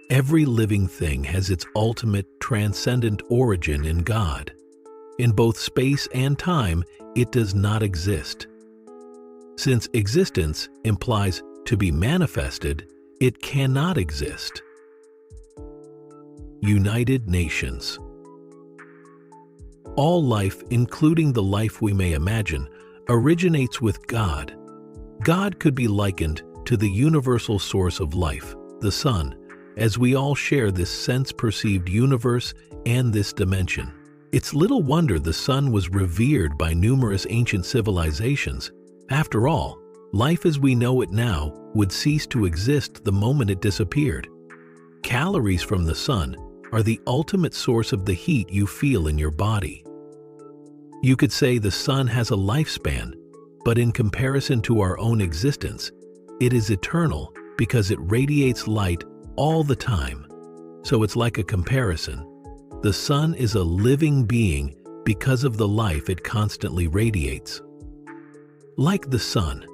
Every living thing has its ultimate transcendent origin in God. In both space and time, it does not exist. Since existence implies to be manifested, it cannot exist. United Nations. All life, including the life we may imagine, originates with God. God could be likened to the universal source of life, the sun, as we all share this sense-perceived universe and this dimension. It's little wonder the sun was revered by numerous ancient civilizations. After all, life as we know it now would cease to exist the moment it disappeared. Calories from the sun are the ultimate source of the heat you feel in your body. You could say the sun has a lifespan, but in comparison to our own existence, it is eternal because it radiates light all the time. So it's like a comparison. The sun is a living being because of the life it constantly radiates. Like the sun,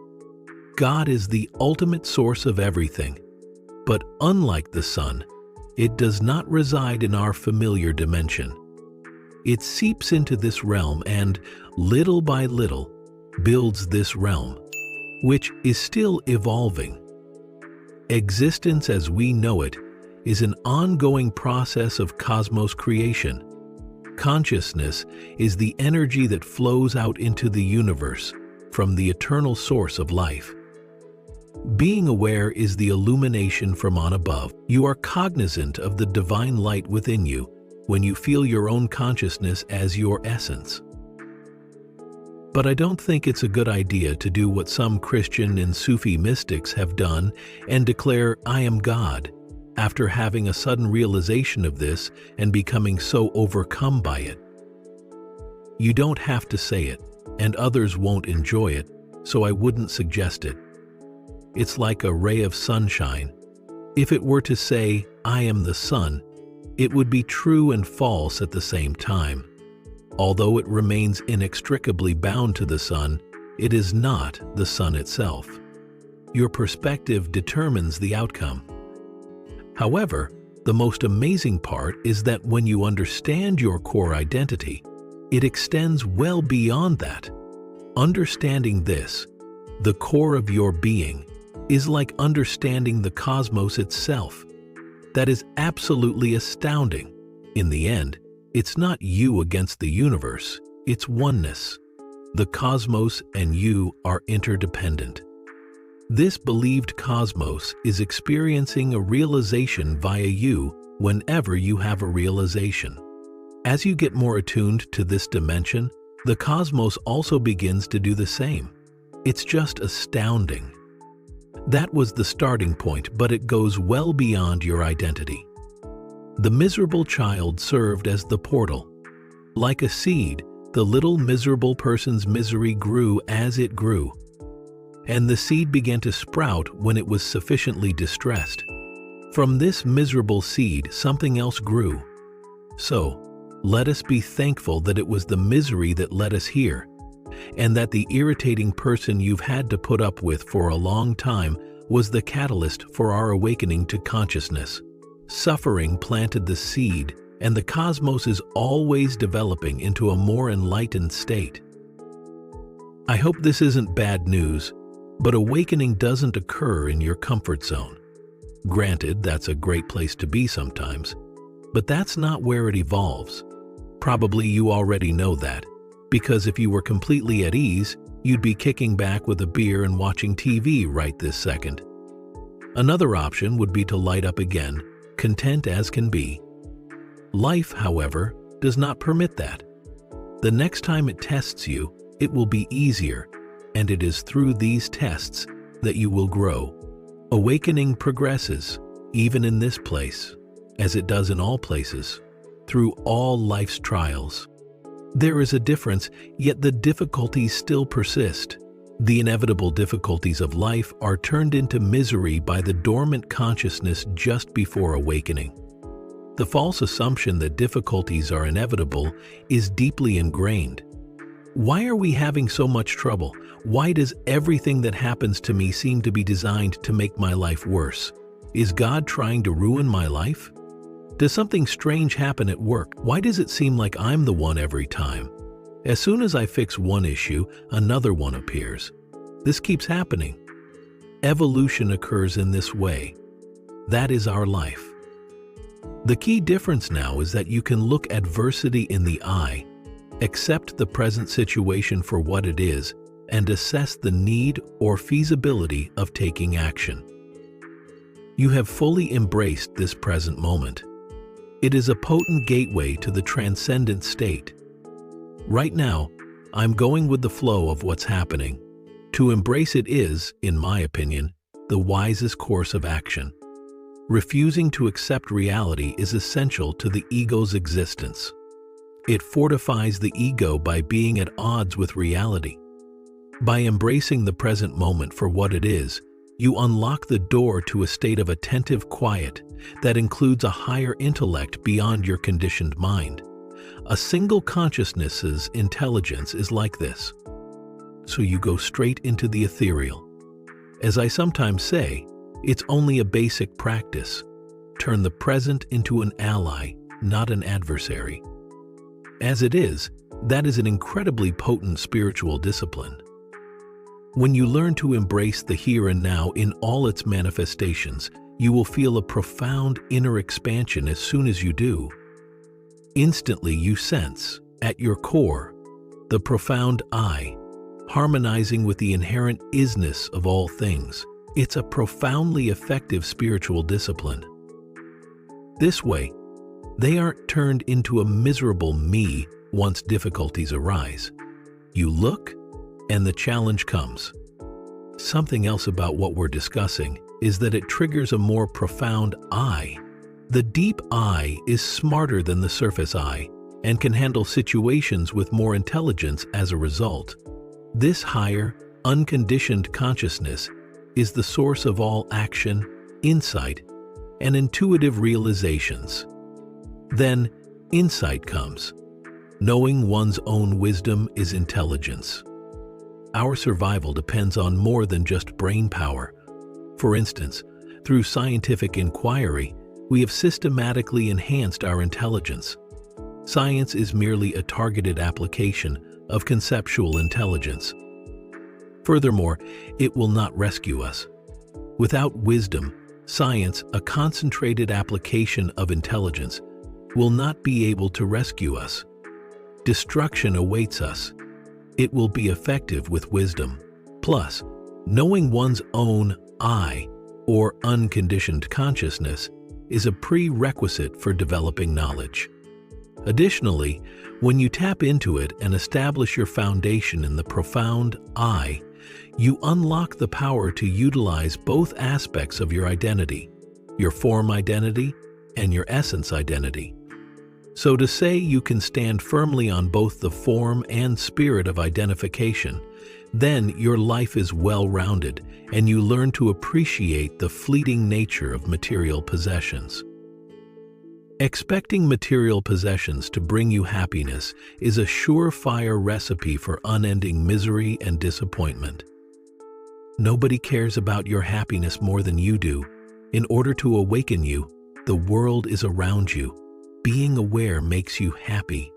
God is the ultimate source of everything. But unlike the sun, it does not reside in our familiar dimension. It seeps into this realm and, little by little, builds this realm, which is still evolving. Existence as we know it is an ongoing process of cosmos creation. Consciousness is the energy that flows out into the universe from the eternal source of life. Being aware is the illumination from on above. You are cognizant of the divine light within you when you feel your own consciousness as your essence. But I don't think it's a good idea to do what some Christian and Sufi mystics have done and declare, "I am God," after having a sudden realization of this and becoming so overcome by it. You don't have to say it, and others won't enjoy it, so I wouldn't suggest it. It's like a ray of sunshine. If it were to say, "I am the sun," it would be true and false at the same time. Although it remains inextricably bound to the sun, it is not the sun itself. Your perspective determines the outcome. However, the most amazing part is that when you understand your core identity, it extends well beyond that. Understanding this, the core of your being, is like understanding the cosmos itself. That is absolutely astounding. In the end, it's not you against the universe, it's oneness. The cosmos and you are interdependent. This believed cosmos is experiencing a realization via you whenever you have a realization. As you get more attuned to this dimension, the cosmos also begins to do the same. It's just astounding. That was the starting point, but it goes well beyond your identity. The miserable child served as the portal. Like a seed, the little miserable person's misery grew as it grew. And the seed began to sprout when it was sufficiently distressed. From this miserable seed, something else grew. So, let us be thankful that it was the misery that led us here, and that the irritating person you've had to put up with for a long time was the catalyst for our awakening to consciousness. Suffering planted the seed, and the cosmos is always developing into a more enlightened state. I hope this isn't bad news, but awakening doesn't occur in your comfort zone. Granted, that's a great place to be sometimes, but that's not where it evolves. Probably you already know that, because if you were completely at ease, you'd be kicking back with a beer and watching TV right this second. Another option would be to light up again, content as can be. Life, however, does not permit that. The next time it tests you, it will be easier, and it is through these tests that you will grow. Awakening progresses, even in this place, as it does in all places, through all life's trials. There is a difference, yet the difficulties still persist. The inevitable difficulties of life are turned into misery by the dormant consciousness just before awakening. The false assumption that difficulties are inevitable is deeply ingrained. Why are we having so much trouble? Why does everything that happens to me seem to be designed to make my life worse? Is God trying to ruin my life? Does something strange happen at work? Why does it seem like I'm the one every time? As soon as I fix one issue, another one appears. This keeps happening. Evolution occurs in this way. That is our life. The key difference now is that you can look adversity in the eye, accept the present situation for what it is, and assess the need or feasibility of taking action. You have fully embraced this present moment. It is a potent gateway to the transcendent state. Right now, I'm going with the flow of what's happening. To embrace it is, in my opinion, the wisest course of action. Refusing to accept reality is essential to the ego's existence. It fortifies the ego by being at odds with reality. By embracing the present moment for what it is, you unlock the door to a state of attentive quiet that includes a higher intellect beyond your conditioned mind. A single consciousness's intelligence is like this. So you go straight into the ethereal. As I sometimes say, it's only a basic practice. Turn the present into an ally, not an adversary. As it is, that is an incredibly potent spiritual discipline. When you learn to embrace the here and now in all its manifestations, you will feel a profound inner expansion as soon as you do. Instantly you sense, at your core, the profound I, harmonizing with the inherent isness of all things. It's a profoundly effective spiritual discipline. This way, they aren't turned into a miserable me once difficulties arise. You look, and the challenge comes. Something else about what we're discussing is that it triggers a more profound I. The deep I is smarter than the surface I and can handle situations with more intelligence as a result. This higher, unconditioned consciousness is the source of all action, insight, and intuitive realizations. Then, insight comes. Knowing one's own wisdom is intelligence. Our survival depends on more than just brain power. For instance, through scientific inquiry, we have systematically enhanced our intelligence. Science is merely a targeted application of conceptual intelligence. Furthermore, it will not rescue us. Without wisdom, science, a concentrated application of intelligence, will not be able to rescue us. Destruction awaits us. It will be effective with wisdom. Plus, knowing one's own I, or unconditioned consciousness, is a prerequisite for developing knowledge. Additionally, when you tap into it and establish your foundation in the profound I, you unlock the power to utilize both aspects of your identity, your form identity and your essence identity. So to say you can stand firmly on both the form and spirit of identification, then your life is well-rounded and you learn to appreciate the fleeting nature of material possessions. Expecting material possessions to bring you happiness is a surefire recipe for unending misery and disappointment. Nobody cares about your happiness more than you do. In order to awaken you, the world is around you. Being aware makes you happy.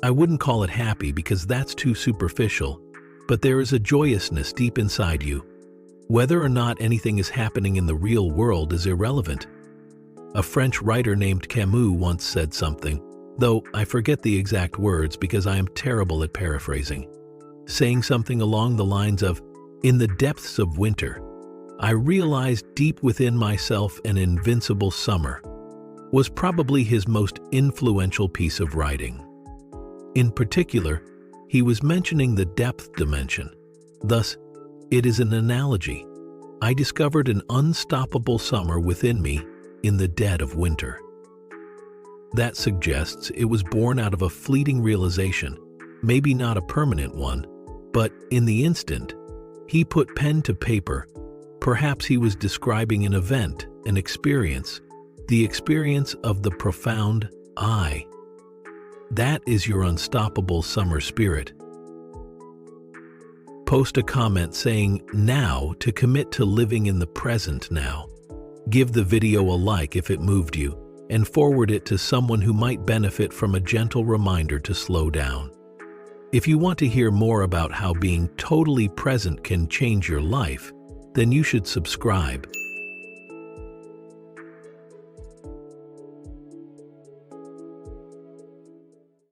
I wouldn't call it happy because that's too superficial, but there is a joyousness deep inside you. Whether or not anything is happening in the real world is irrelevant. A French writer named Camus once said something, though I forget the exact words because I am terrible at paraphrasing, saying something along the lines of, "In the depths of winter, I realized deep within myself an invincible summer," was probably his most influential piece of writing. In particular, he was mentioning the depth dimension. Thus, it is an analogy. I discovered an unstoppable summer within me in the dead of winter. That suggests it was born out of a fleeting realization, maybe not a permanent one, but in the instant, he put pen to paper. Perhaps he was describing an event, an experience, the experience of the profound I. That is your unstoppable summer spirit. Post a comment saying "now" to commit to living in the present now. Give the video a like if it moved you, and forward it to someone who might benefit from a gentle reminder to slow down. If you want to hear more about how being totally present can change your life, then you should subscribe